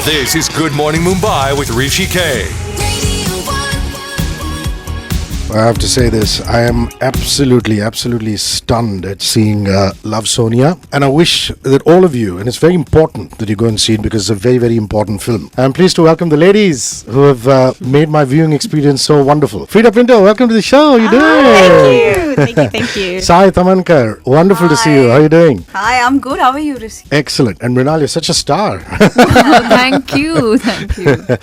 This is Good Morning Mumbai with Hrishikesh. I have to say this, I am absolutely stunned at seeing Love Sonia, and I wish that all of you, and it's very important that you go and see it because it's a very important film. I'm pleased to welcome the ladies who have made my viewing experience so wonderful. Freida Pinto, welcome to the show. How are you doing? Thank you. Saie Tamhankar, wonderful to see you. How are you doing? Hi, I'm good. How are you, Hrishi? Excellent. And Mrunal, you're such a star. Thank you.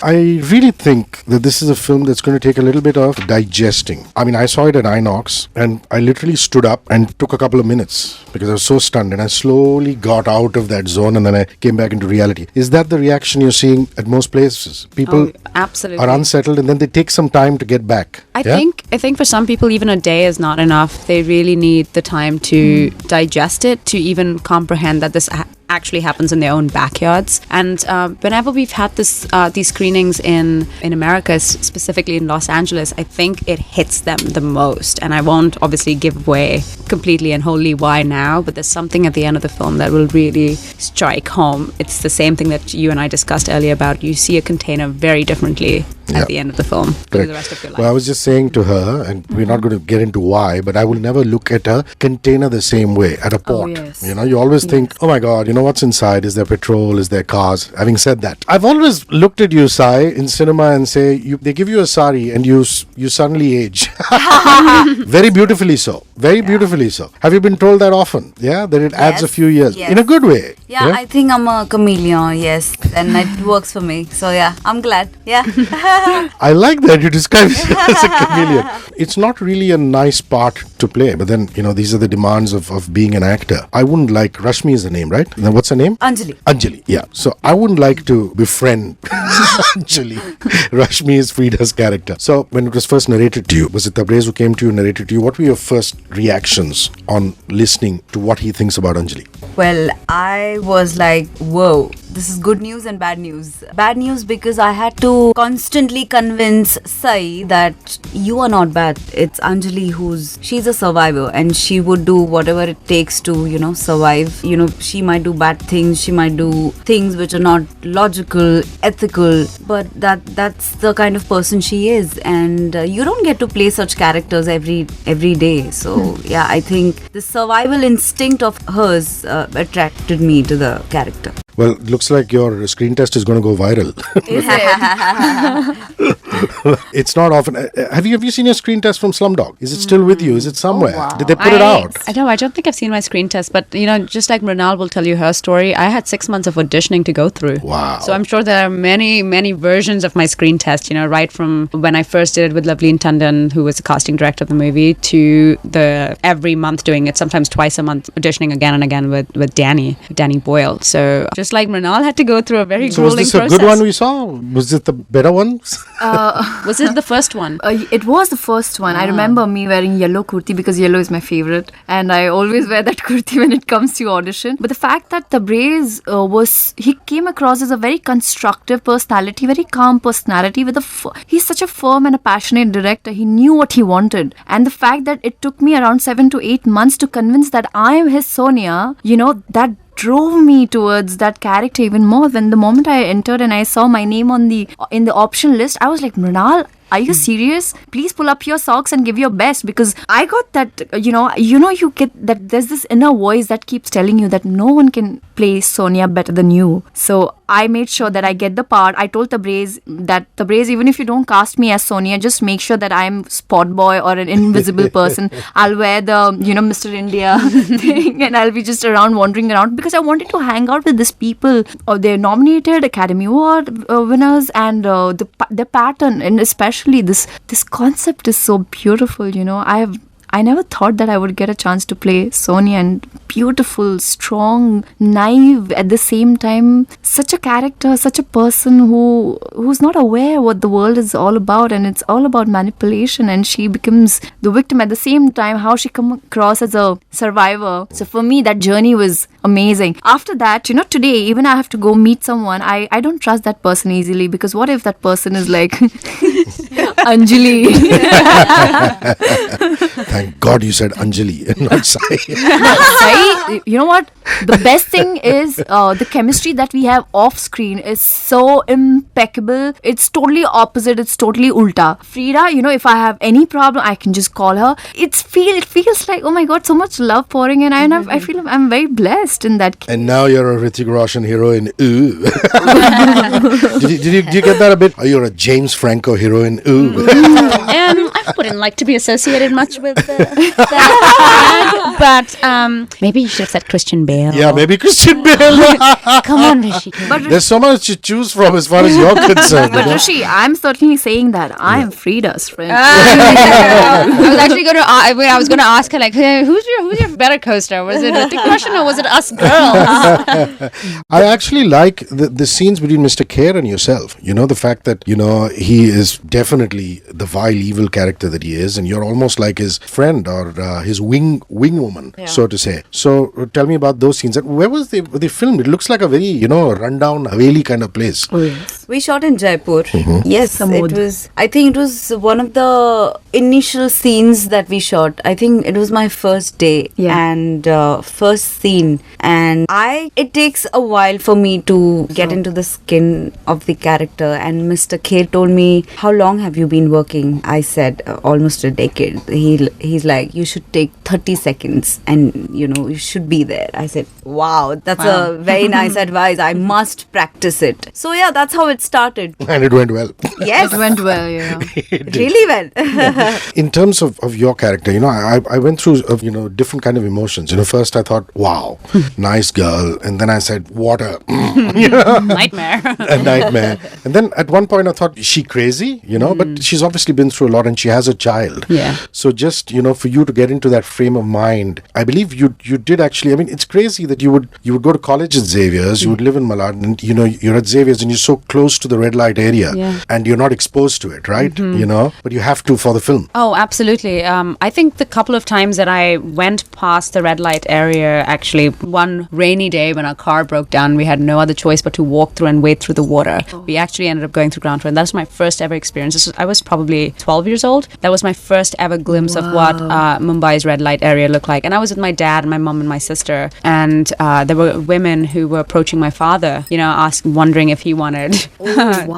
I really think that this is a film that's going to take a little bit of digesting. I mean, I saw it at INOX and I literally stood up and took a couple of minutes because I was so stunned, and I slowly got out of that zone and then I came back into reality. Is that the reaction you're seeing at most places? People absolutely are unsettled and then they take some time to get back. I think for some people even a day is not enough. They really need the time to digest it, to even comprehend that this actually happens in their own backyards. And whenever we've had these screenings in America, specifically in Los Angeles, I think it hits them the most. And I won't obviously give away completely and wholly why now, but there's something at the end of the film that will really strike home. It's the same thing that you and I discussed earlier about you see a container very differently at the end of the film through the rest of your life. Well, I was just saying to her, and we're not going to get into why, but I will never look at a container the same way at a port. You know, you always think, oh my God, you know what's inside? Is there petrol? Is there cars? Having said that, I've always looked at you, Sai, in cinema and say, they give you a sari and you suddenly age. Very beautifully so. Very beautifully so. Have you been told that often? Yeah, that it adds a few years. In a good way. Yeah, I think I'm a chameleon, yes. And it works for me. So yeah, I'm glad. Yeah. I like that you describe it as a chameleon. It's not really a nice part to play, but then, you know, these are the demands of being an actor. I wouldn't like, Rashmi is the name, right? Then what's her name? Anjali, yeah. So I wouldn't like to befriend Anjali. Rashmi is Freida's character. So when it was first narrated to you, was it Tabrez who came to you and narrated to you? What were your first reactions on listening to what he thinks about Anjali? Well, I was like, whoa, this is good news and bad news. Bad news because I had to constantly convince Sai that you are not bad. It's Anjali she's a survivor and she would do whatever it takes to, you know, survive. You know, she might do bad things, she might do things which are not logical, ethical, but that's the kind of person she is, and you don't get to play such characters every day. So yeah, I think the survival instinct of hers attracted me to the character. Well, it looks like your screen test is going to go viral. It's not often. Have you seen your screen test from Slumdog? Is it still with you? Is it somewhere? Oh, wow. Did they put it out? I don't think I've seen my screen test, but you know, just like Mrunal will tell you her story, I had 6 months of auditioning to go through. Wow. So I'm sure there are many versions of my screen test, you know, right from when I first did it with Loveleen Tandon, who was the casting director of the movie, to the every month doing it, sometimes twice a month, auditioning again and again with Danny Boyle. So just like Mrunal had to go through a very grueling process. So was this a good one we saw? Was it the better one? Was it the first one? It was the first one. I remember me wearing yellow kurti because yellow is my favorite, and I always wear that kurti when it comes to audition. But the fact that Tabrez he came across as a very constructive personality, very calm personality. He's such a firm and a passionate director. He knew what he wanted, and the fact that it took me around 7 to 8 months to convince that I am his Sonia, you know, that drove me towards that character even more. When the moment I entered and I saw my name in the option list, I was like, Mrunal, are you serious? Please pull up your socks and give your best, because I got that, you get that there's this inner voice that keeps telling you that no one can play Sonia better than you. So I made sure that I get the part. I told Tabrez that, Tabrez, even if you don't cast me as Sonia, just make sure that I'm spot boy or an invisible person. I'll wear the, Mr. India thing, and I'll be just around wandering around, because I wanted to hang out with these people. They're nominated Academy Award winners, and the pattern, and especially this concept is so beautiful. I never thought that I would get a chance to play Sonia, and beautiful, strong, naive at the same time. Such a character, such a person who's not aware what the world is all about, and it's all about manipulation, and she becomes the victim at the same time, how she comes across as a survivor. So for me, that journey was amazing. After that, today, even I have to go meet someone, I don't trust that person easily, because what if that person is like Anjali? Thank God you said Anjali and not Sai. Sai, you know what? The best thing is the chemistry that we have off screen is so impeccable. It's totally opposite. It's totally ulta. Freida, if I have any problem, I can just call her. It feels like, oh my God, so much love pouring in. And I feel I'm very blessed in that. And now you're a Hrithik Roshan hero in Ooh. did you get that a bit? Oh, you're a James Franco hero in Ooh. I wouldn't like to be associated much with that. But maybe you should have said Christian Bale. Yeah, maybe Christian Bale. Come on, Hrishi. There's so much to choose from as far as you're concerned. But Hrishi, I'm certainly saying that I am Freida's friend. I was actually going to. I was going to ask her like, hey, who's your better co-star? Was it Hrithik Roshan or was it us girls? I actually like the scenes between Mr. Kher and yourself. The fact that he is definitely the vile evil character that he is, and you're almost like his friend or his wing woman, so to say. So tell me about those scenes. Where was they filmed? It looks like a very rundown Haveli kind of place. Oh, yes. We shot in Jaipur. Yes, Samod. it was. I think it was one of the initial scenes that we shot. I think it was my first day and first scene, and it takes a while for me to get into the skin of the character. And Mr. K told me, "How long have you been working?" I said, "Almost a decade." He's like, "You should take 30 seconds, and you should be there." I said, "Wow, that's a very nice advice. I must practice it." So yeah, that's how it started. And it went well. Yes, It went well, yeah. really well. In terms of your character, I went through different kind of emotions. First I thought, wow, nice girl, and then I said, what a Nightmare. a nightmare. And then at one point I thought, is she crazy? But she's obviously been through a lot, and she has a child. Yeah. So just for you to get into that frame of mind, I believe you did actually. I mean, it's crazy that you would go to college at Xavier's, you would live in Malad, and you're at Xavier's, and you're so close to the red light area, and you're not exposed to it, right? But you have to for the film. Oh, absolutely. I think the couple of times that I went past the red light area, actually, one rainy day when our car broke down, we had no other choice but to walk through and wade through the water. We actually ended up going through ground floor, and that was my first ever experience. I was probably 12 years old. That was my first ever glimpse of what Mumbai's red light area looked like. And I was with my dad, my mom, and my sister, and there were women who were approaching my father, wondering if he wanted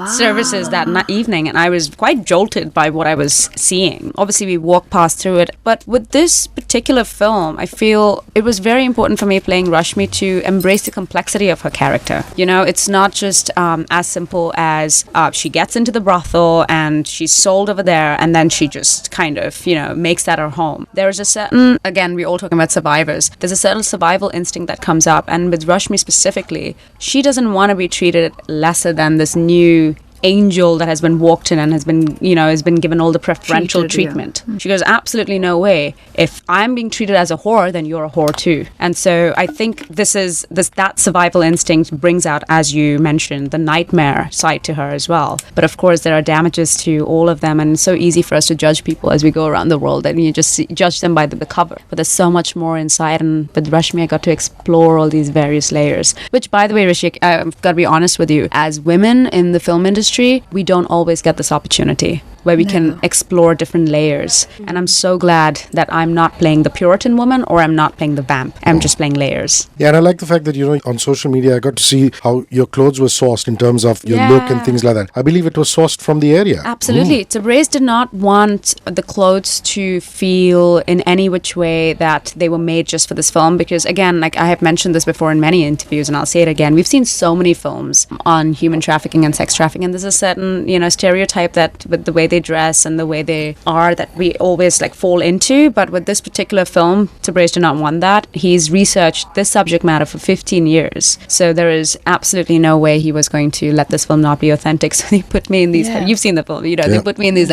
services that evening, and I was quite jolted by what I was seeing. Obviously, we walked past through it, but with this particular film, I feel it was very important for me playing Rashmi to embrace the complexity of her character. It's not just as simple as she gets into the brothel and she's sold over there, and then she just kind of, makes that her home. There is a certain, again, we're all talking about survivors, there's a certain survival instinct that comes up, and with Rashmi specifically, she doesn't want to be treated lesser than this new angel that has been walked in and has been given all the preferential treatment. She goes, absolutely no way. If I'm being treated as a whore, then you're a whore too. And so I think that survival instinct brings out, as you mentioned, the nightmare side to her as well. But of course, there are damages to all of them, and it's so easy for us to judge people as we go around the world, and you just judge them by the cover. But there's so much more inside, and with Rashmi, I got to explore all these various layers. Which, by the way, Hrishi, I've got to be honest with you, as women in the film industry, we don't always get this opportunity where we can explore different layers. And I'm so glad that I'm not playing the Puritan woman or I'm not playing the vamp. I'm just playing layers. Yeah, and I like the fact that, on social media, I got to see how your clothes were sourced in terms of your look and things like that. I believe it was sourced from the area. Absolutely. Tabrez did not want the clothes to feel in any which way that they were made just for this film, because again, like I have mentioned this before in many interviews, and I'll say it again, we've seen so many films on human trafficking and sex trafficking, and there's a certain, stereotype that with the way they dress and the way they are that we always fall into. But with this particular film, Tabrez did not want that. He's researched this subject matter for 15 years. So there is absolutely no way he was going to let this film not be authentic. So they put me in these, you've seen the film, they put me in these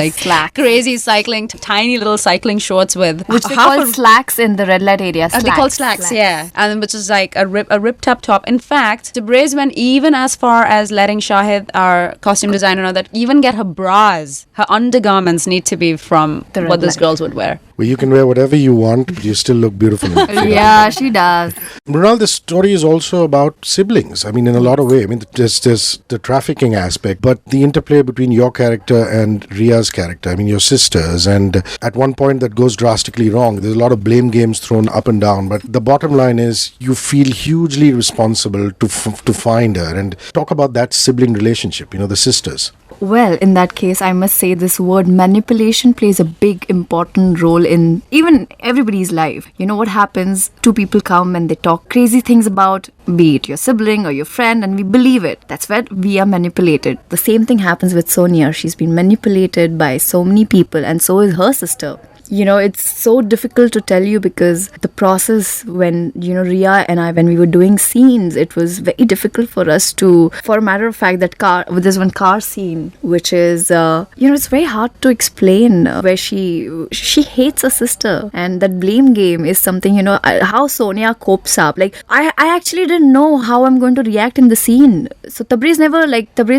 crazy cycling, tiny little cycling shorts with... Which they call slacks in the red light area. They call slacks, yeah. And which is like a ripped up top. In fact, Tabrez went even as far as letting Shahid, our costume designer, know that even get her bras, her undergarments need to be from what those girls would wear. where you can wear whatever you want, but you still look beautiful. Yeah, she does. Mrunal, this story is also about siblings. I mean, in a lot of ways. I mean, there's the trafficking aspect, but the interplay between your character and Ria's character. I mean, your sisters. And at one point that goes drastically wrong. There's a lot of blame games thrown up and down. But the bottom line is you feel hugely responsible to find her. And talk about that sibling relationship, the sisters. Well, in that case, I must say this word manipulation plays a big important role in even everybody's life. You know what happens? Two people come and they talk crazy things about, be it your sibling or your friend, and we believe it. That's where we are manipulated. The same thing happens with Sonia. She's been manipulated by so many people, and so is her sister. It's so difficult to tell you because the process when, Ria and I, when we were doing scenes, it was very difficult for us for a matter of fact, there's one car scene, which is, it's very hard to explain where she hates her sister. And that blame game is something, how Sonia copes up. Like, I actually didn't know how I'm going to react in the scene. So Tabrez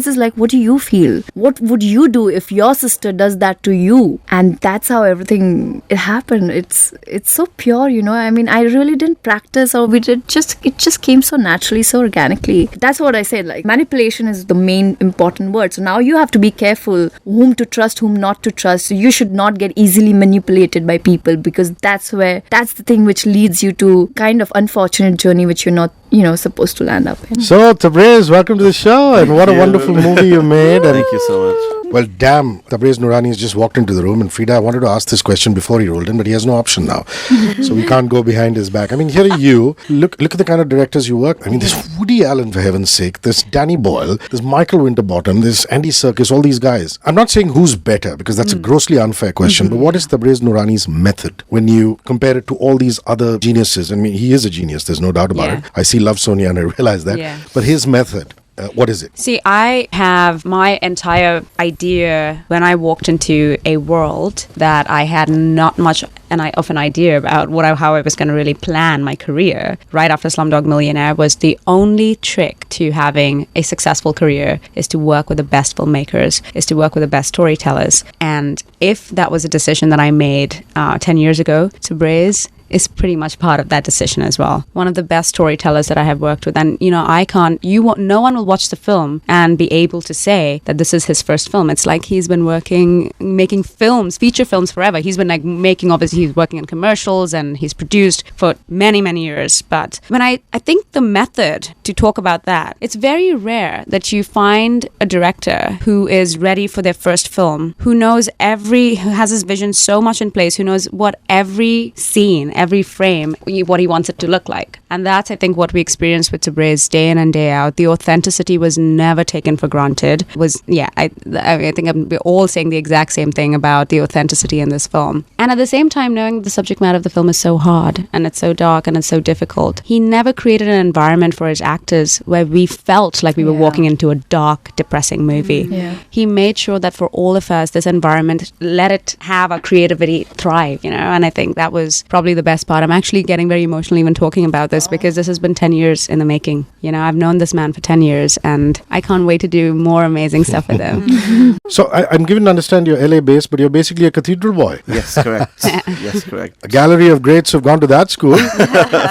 is like, what do you feel? What would you do if your sister does that to you? And that's how everything it happened. It's so pure, I mean, I really didn't practice, or it just came so naturally, so organically. That's what I said, like, manipulation is the main important word. So now you have to be careful whom to trust, whom not to trust. So you should not get easily manipulated by people, because that's the thing which leads you to kind of unfortunate journey which you're not supposed to land up in. So Tabrez, welcome to the show, and what a wonderful movie you made. Thank you so much. Well, damn, Tabrez Noorani has just walked into the room, and Freida, I wanted to ask this question before he rolled in, but he has no option now. So we can't go behind his back. I mean, here are you. Look at the kind of directors you work. I mean, there's Woody Allen, for heaven's sake. There's Danny Boyle. There's Michael Winterbottom. There's Andy Serkis, all these guys. I'm not saying who's better, because that's a grossly unfair question, but what is Tabrez Noorani's method when you compare it to all these other geniuses? I mean, he is a genius, there's no doubt about it. I see Love, Sonia, and I realize that. Yeah. But his method, what is it? See, I have my entire idea when I walked into a world that I had not much of an idea about how I was going to really plan my career. Right after Slumdog Millionaire, was the only trick to having a successful career is to work with the best filmmakers, is to work with the best storytellers. And if that was a decision that I made 10 years ago, Tabrez is pretty much part of that decision as well. One of the best storytellers that I have worked with. And, no one will watch the film and be able to say that this is his first film. It's like he's been making films, feature films forever. He's been obviously he's working on commercials and he's produced for many, many years. But when I think the method to talk about that, it's very rare that you find a director who is ready for their first film, who has his vision so much in place, who knows what every scene, every frame, what he wants it to look like. And that's, I think, what we experienced with Tabrez day in and day out. The authenticity was never taken for granted. I think we're all saying the exact same thing about the authenticity in this film. And at the same time, knowing the subject matter of the film is so hard and it's so dark and it's so difficult, he never created an environment for his actors where we felt like we were walking into a dark, depressing movie. He made sure that for all of us, this environment, let it have our creativity thrive, and I think that was probably the best part. I'm actually getting very emotional even talking about this because this has been 10 years in the making. I've known this man for 10 years and I can't wait to do more amazing stuff with him. So I'm given to understand you're LA based, but you're basically a cathedral boy. Yes, correct. Yes, correct. A gallery of greats who've gone to that school,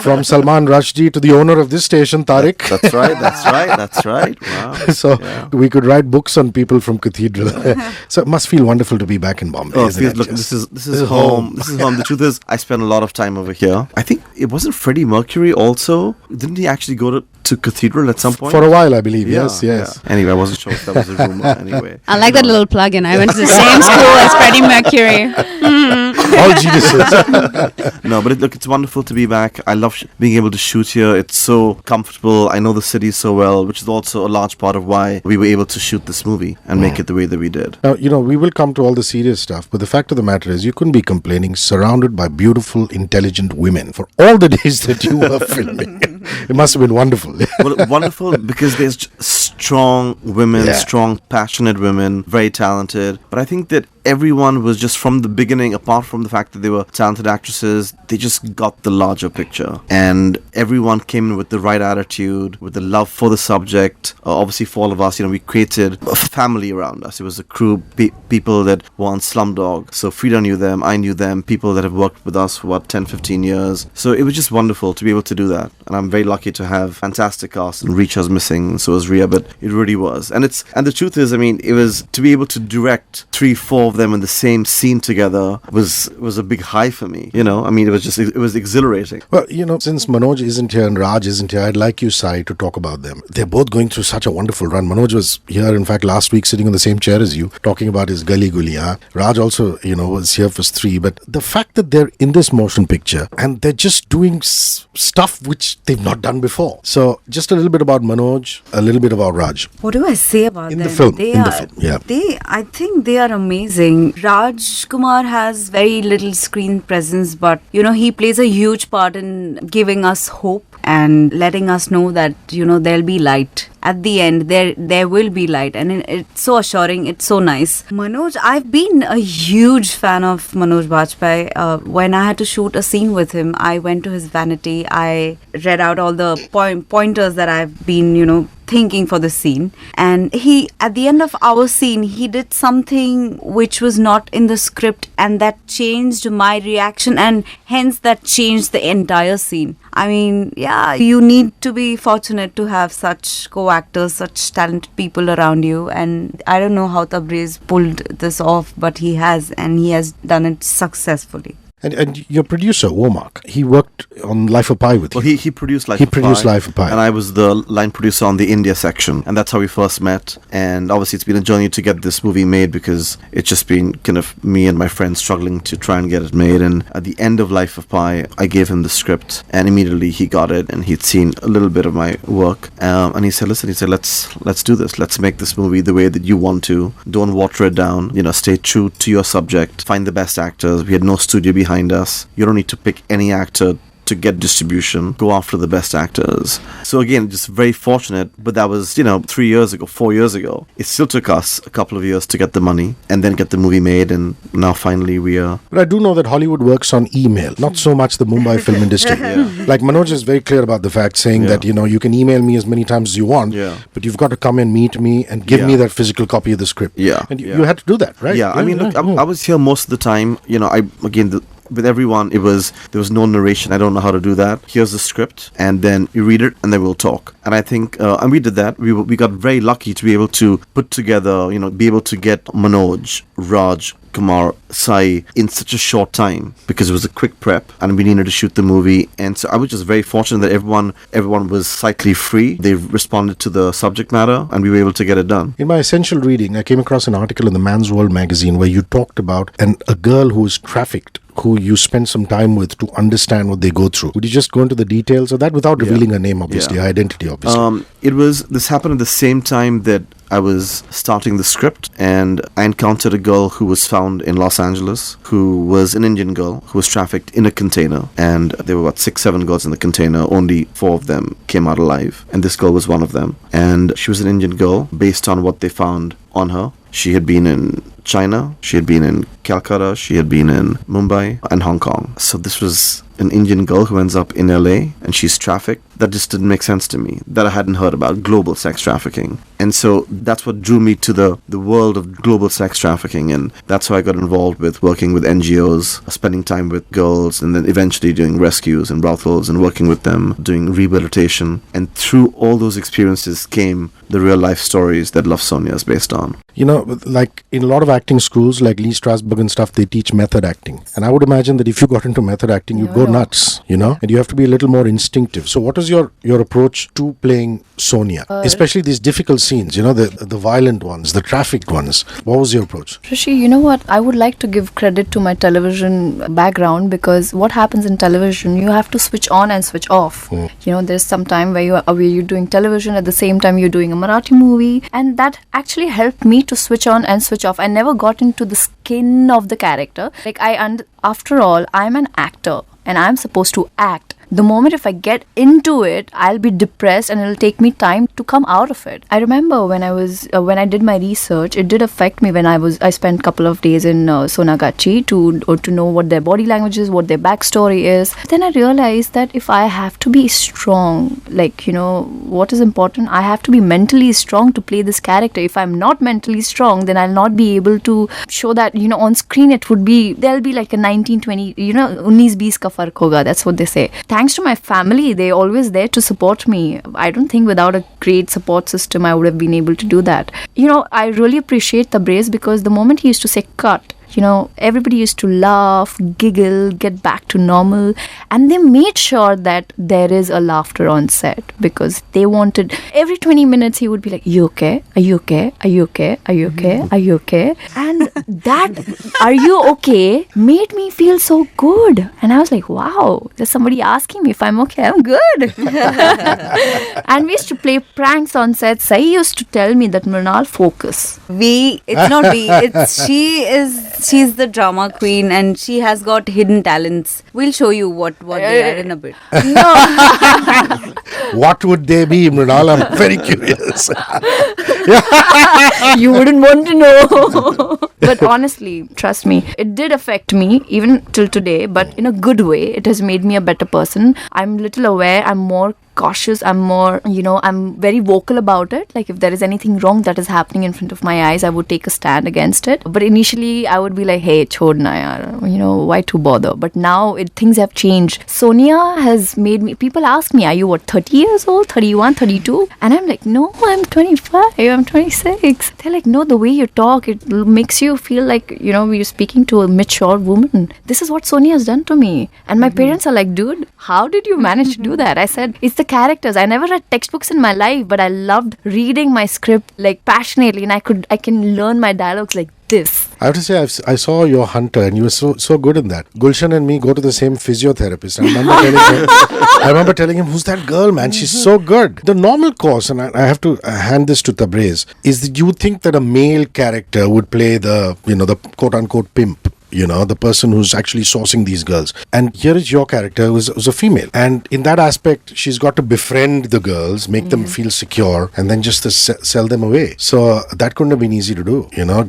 from Salman Rushdie to the owner of this station, Tariq. That's right. Wow. So we could write books on people from cathedral. So it must feel wonderful to be back in Bombay. Look, this is home. This is home. The truth is, I spent a lot of time over here. I think it wasn't Freddie Mercury also. Didn't he actually go to cathedral at some point? For a while, I believe. Yes. Yeah. Anyway, I wasn't sure if that was a rumor. Anyway, I like that little plug-in. I went to the same school as Freddie Mercury. All geniuses. No, but it's wonderful to be back. I love being able to shoot here. It's so comfortable. I know the city so well, which is also a large part of why we were able to shoot this movie and make it the way that we did. Now, we will come to all the serious stuff, but the fact of the matter is you couldn't be complaining surrounded by beautiful, intelligent women for all the days that you were filming. It must have been wonderful. Well, wonderful because there's strong women, strong, passionate women, very talented. But I think that everyone was just from the beginning, apart from the fact that they were talented actresses, they just got the larger picture. And everyone came in with the right attitude, with the love for the subject. Obviously, for all of us, we created a family around us. It was a crew, people that were on Slumdog. So Freida knew them, I knew them, people that have worked with us for 10, 15 years. So it was just wonderful to be able to do that. And I'm very lucky to have fantastic cast, and Reach was missing, so was Ria, but it really was. And the truth is, I mean, it was to be able to direct 3-4 of them in the same scene together was a big high for me. You know, I mean, it was exhilarating. Well, you know, since Manoj isn't here and Raj isn't here, I'd like you, Sai, to talk about them. They're both going through such a wonderful run. Manoj was here, in fact, last week, sitting on the same chair as you, talking about his Gali Guliya. Raj also, you know, was here for 3. But the fact that they're in this motion picture and they're just doing stuff which they've not done before. So, just a little bit about Manoj, a little bit about Raj. What do I say about them? In the film, yeah. I think they are amazing. Raj Kumar has very little screen presence, but, you know, he plays a huge part in giving us hope and letting us know that, you know, there'll be light. At the end, there will be light, and it's so assuring, it's so nice. Manoj, I've been a huge fan of Manoj Bajpayee. When I had to shoot a scene with him, I went to his vanity, I read out all the pointers that I've been, you know, thinking for the scene, and he, at the end of our scene, he did something which was not in the script, and that changed my reaction, and hence that changed the entire scene. I mean, yeah, you need to be fortunate to have such co-actors, such talented people around you, and I don't know how Tabrez pulled this off, but he has, and he has done it successfully. And your producer, Womark, he worked on Life of Pi with you. Well, he produced Life of Pi. He produced Life of Pi. And I was the line producer on the India section. And that's how we first met. And obviously it's been a journey to get this movie made, because it's just been kind of me and my friends struggling to try and get it made. And at the end of Life of Pi, I gave him the script, and immediately he got it, and he'd seen a little bit of my work. And he said, listen, let's do this. Let's make this movie the way that you want to. Don't water it down. You know, stay true to your subject. Find the best actors. We had no studio behind us. You don't need to pick any actor to get distribution. Go after the best actors. So again, just very fortunate, but that was, 3 years ago, 4 years ago. It still took us a couple of years to get the money and then get the movie made, and now finally we are. But I do know that Hollywood works on email, not so much the Mumbai film industry. Like Manoj is very clear about the fact, saying that, you can email me as many times as you want, but you've got to come and meet me and give me that physical copy of the script. And you had to do that, right? I mean, look, I was here most of the time. With everyone, there was no narration. I don't know how to do that. Here's the script, and then you read it, and then we'll talk. And I think, and we did that. We got very lucky to be able to put together, be able to get Manoj, Raj, Kumar, Sai in such a short time, because it was a quick prep and we needed to shoot the movie. And so I was just very fortunate that everyone was slightly free. They responded to the subject matter and we were able to get it done. In my essential reading, I came across an article in the Man's World magazine where you talked about a girl who was trafficked, who you spend some time with to understand what they go through. Would you just go into the details of that without revealing her name, obviously, her identity, obviously? This happened at the same time that I was starting the script, and I encountered a girl who was found in Los Angeles, who was an Indian girl who was trafficked in a container, and there were about 6-7 girls in the container. Only 4 of them came out alive, and this girl was one of them. And she was an Indian girl based on what they found on her. She had been in China, she had been in Calcutta, she had been in Mumbai and Hong Kong. So this was an Indian girl who ends up in LA and she's trafficked. That just didn't make sense to me, that I hadn't heard about global sex trafficking. And so that's what drew me to the world of global sex trafficking, and that's how I got involved with working with NGOs, spending time with girls, and then eventually doing rescues and brothels and working with them, doing rehabilitation. And through all those experiences came the real life stories that Love Sonia is based on. Like in a lot of acting schools, like Lee Strasberg and stuff, they teach method acting. And I would imagine that if you got into method acting, you'd go nuts, and you have to be a little more instinctive. So what was your approach to playing Sonia? Especially these difficult scenes, the violent ones, the trafficked ones. What was your approach? Hrishi, you know what? I would like to give credit to my television background, because what happens in television, you have to switch on and switch off. There's some time where you're doing television, at the same time you're doing a Marathi movie, and that actually helped me to switch on and switch off. I never got into the skin of the character. After all, I'm an actor and I'm supposed to act. the moment if I get into it, I'll be depressed and it'll take me time to come out of it. I remember when I did my research, it did affect me when I spent a couple of days in Sonagachi to know what their body language is, what their backstory is. Then I realized that if I have to be strong, like, what is important, I have to be mentally strong to play this character. If I'm not mentally strong, then I'll not be able to show that, on screen there'll be like a 19-20, 19-20 ka fark hoga. That's what they say. Thanks to my family, they're always there to support me. I don't think without a great support system, I would have been able to do that. I really appreciate Tabrez because the moment he used to say cut, everybody used to laugh, giggle, get back to normal, and they made sure that there is a laughter on set because they wanted every 20 minutes he would be like, "You okay? Are you okay? Are you okay? Are you okay? Are you okay?" And that "Are you okay?" made me feel so good, and I was like, "Wow, there's somebody asking me if I'm okay. I'm good." And we used to play pranks on set. Sai used to tell me that, "Mrunal, focus." It's not we, she's the drama queen and she has got hidden talents. We'll show you what they are in a bit. No. What would they be, Mrunal? I'm very curious. You wouldn't want to know. But honestly, trust me, it did affect me even till today, but in a good way. It has made me a better person. I'm little aware. I'm more cautious. I'm more, I'm very vocal about it. Like if there is anything wrong that is happening in front of my eyes, I would take a stand against it. But initially, I would be like, "Hey, chodna yaar, why to bother?" But now things have changed. Sonia has made me, people ask me, "Are you 30 years old, 31, 32? And I'm like, "No, I'm 25, I'm 26. They're like, "No, the way you talk, it makes you feel like, you're speaking to a mature woman." This is what Sonia has done to me. And my parents are like, "Dude, how did you manage to do that?" I said, "It's the characters. I never read textbooks in my life, but I loved reading my script like passionately, and I can learn my dialogues like this." I have to say, I saw your Hunter, and you were so good in that. Gulshan and me go to the same physiotherapist. I remember telling him, "Who's that girl, man? She's so good." The normal course, and I have to hand this to Tabrez, is that you would think that a male character would play the quote-unquote pimp. The person who's actually sourcing these girls. And here is your character who's a female. And in that aspect, she's got to befriend the girls, make them feel secure, and then just to sell them away. So that couldn't have been easy to do,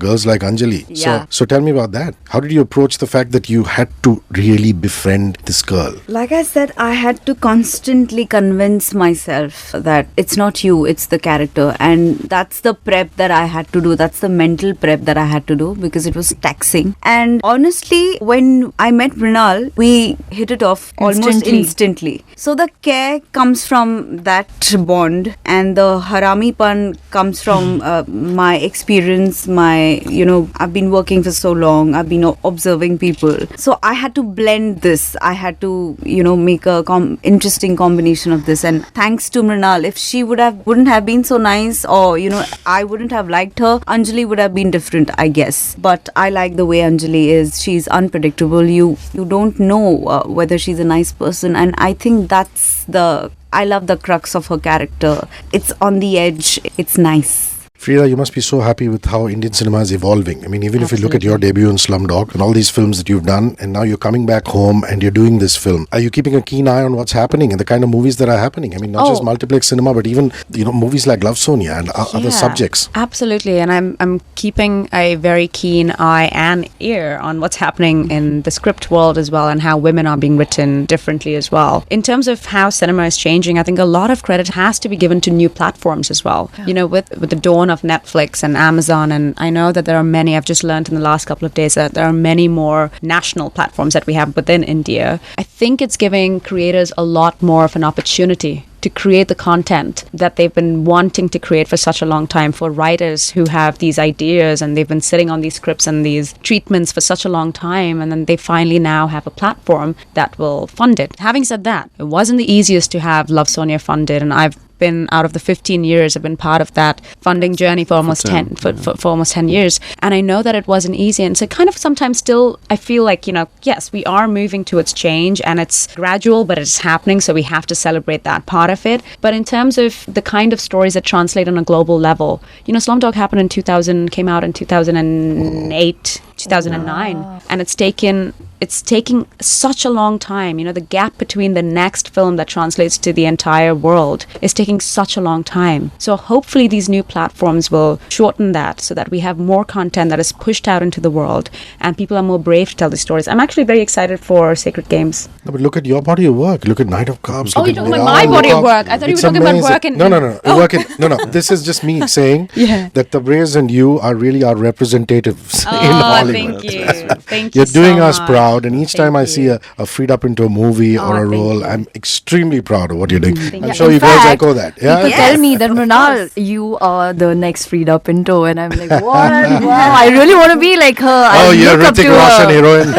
girls like Anjali. Yeah. So tell me about that. How did you approach the fact that you had to really befriend this girl? Like I said, I had to constantly convince myself that it's not you, it's the character. And that's the prep that I had to do. That's the mental prep that I had to do because it was taxing. And honestly, when I met Mrunal, we hit it off almost instantly. So the care comes from that bond, and the harami-pan comes from my experience, I've been working for so long, I've been observing people. So I had to blend this. I had to, make a interesting combination of this. And thanks to Mrunal, if she wouldn't have been so nice, or, I wouldn't have liked her, Anjali would have been different, I guess. But I like the way Anjali is. She's unpredictable. You don't know whether she's a nice person, and I think I love the crux of her character. It's on the edge. It's nice. Freida, you must be so happy with how Indian cinema is evolving. I mean, even if you look at your debut in Slumdog and all these films that you've done, and now you're coming back home and you're doing this film, are you keeping a keen eye on what's happening and the kind of movies that are happening? I mean, not just multiplex cinema, but even, movies like Love Sonia and other subjects. Absolutely. And I'm keeping a very keen eye and ear on what's happening in the script world as well, and how women are being written differently as well. In terms of how cinema is changing, I think a lot of credit has to be given to new platforms as well. Yeah. With the dawn of Netflix and Amazon, and I know that there are many, I've just learned in the last couple of days that there are many more national platforms that we have within India. I think it's giving creators a lot more of an opportunity to create the content that they've been wanting to create for such a long time, for writers who have these ideas and they've been sitting on these scripts and these treatments for such a long time, and then they finally now have a platform that will fund it. Having said that, it wasn't the easiest to have Love Sonia funded, and I've been, out of the 15 years, I've been part of that funding journey for almost 10 years, and I know that it wasn't easy. And so kind of sometimes still I feel like, yes, we are moving towards change, and it's gradual, but it's happening, so we have to celebrate that part of it. But in terms of the kind of stories that translate on a global level, Slumdog happened in 2000, came out in 2008, 2009. And it's taking such a long time. You know, the gap between the next film that translates to the entire world is taking such a long time. So hopefully these new platforms will shorten that so that we have more content that is pushed out into the world and people are more brave to tell these stories. I'm actually very excited for Sacred Games. No, but look at your body of work. Look at Night of Cubs. Oh, you're talking about my body of work. I thought you were talking about work in... No. No. This is just me saying that Tabrez and you are really our representatives in Hollywood. Thank you. Thank you. You're doing so us much. proud, and each Thank time I you. see a Freida Pinto movie or a thank role, you. I'm extremely proud of what you're doing. Thank I'm you. sure In you girls fact, echo that. Yeah. People tell me that Mrunal, you are the next Freida Pinto, and I'm like, what? Wow, I really want to be like her. Oh, I you're look up Hrithik to Roshan her. heroine.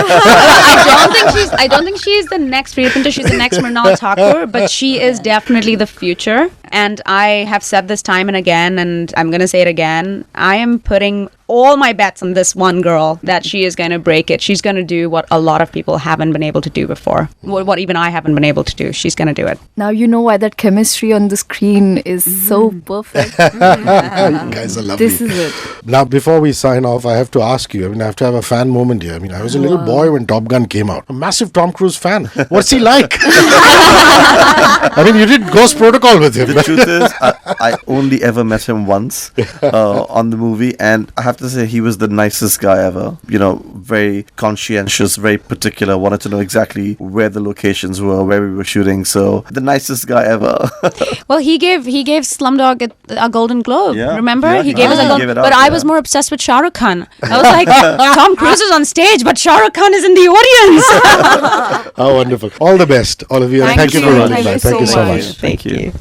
I don't think she's the next Freida Pinto. She's the next Mrunal Thakur, but she is definitely the future. And I have said this time and again, and I'm going to say it again. I am putting all my bets on this one girl that she is going to break it. She's going to do what a lot of people haven't been able to do before. What even I haven't been able to do. She's going to do it. Now you know why that chemistry on the screen is so perfect. You guys are lovely. This is it. Now, before we sign off, I have to ask you. I have to have a fan moment here. I was a little boy when Top Gun came out. A massive Tom Cruise fan. What's he like? You did Ghost Protocol with him. The truth is, I only ever met him once on the movie, and I have to say he was the nicest guy ever. Very conscientious, very particular, wanted to know exactly where the locations were, where we were shooting. So the nicest guy ever. Well, he gave Slumdog a Golden Globe. Yeah. Remember? Yeah, he he gave us a did. Golden He gave it But out, I yeah. was more obsessed with Shah Rukh Khan. I was like, Tom Cruise is on stage, but Shah Rukh Khan is in the audience. How wonderful. All the best, all of you. And Thank thank you you. for running Thank by. you Thank you so so much. much. Thank you.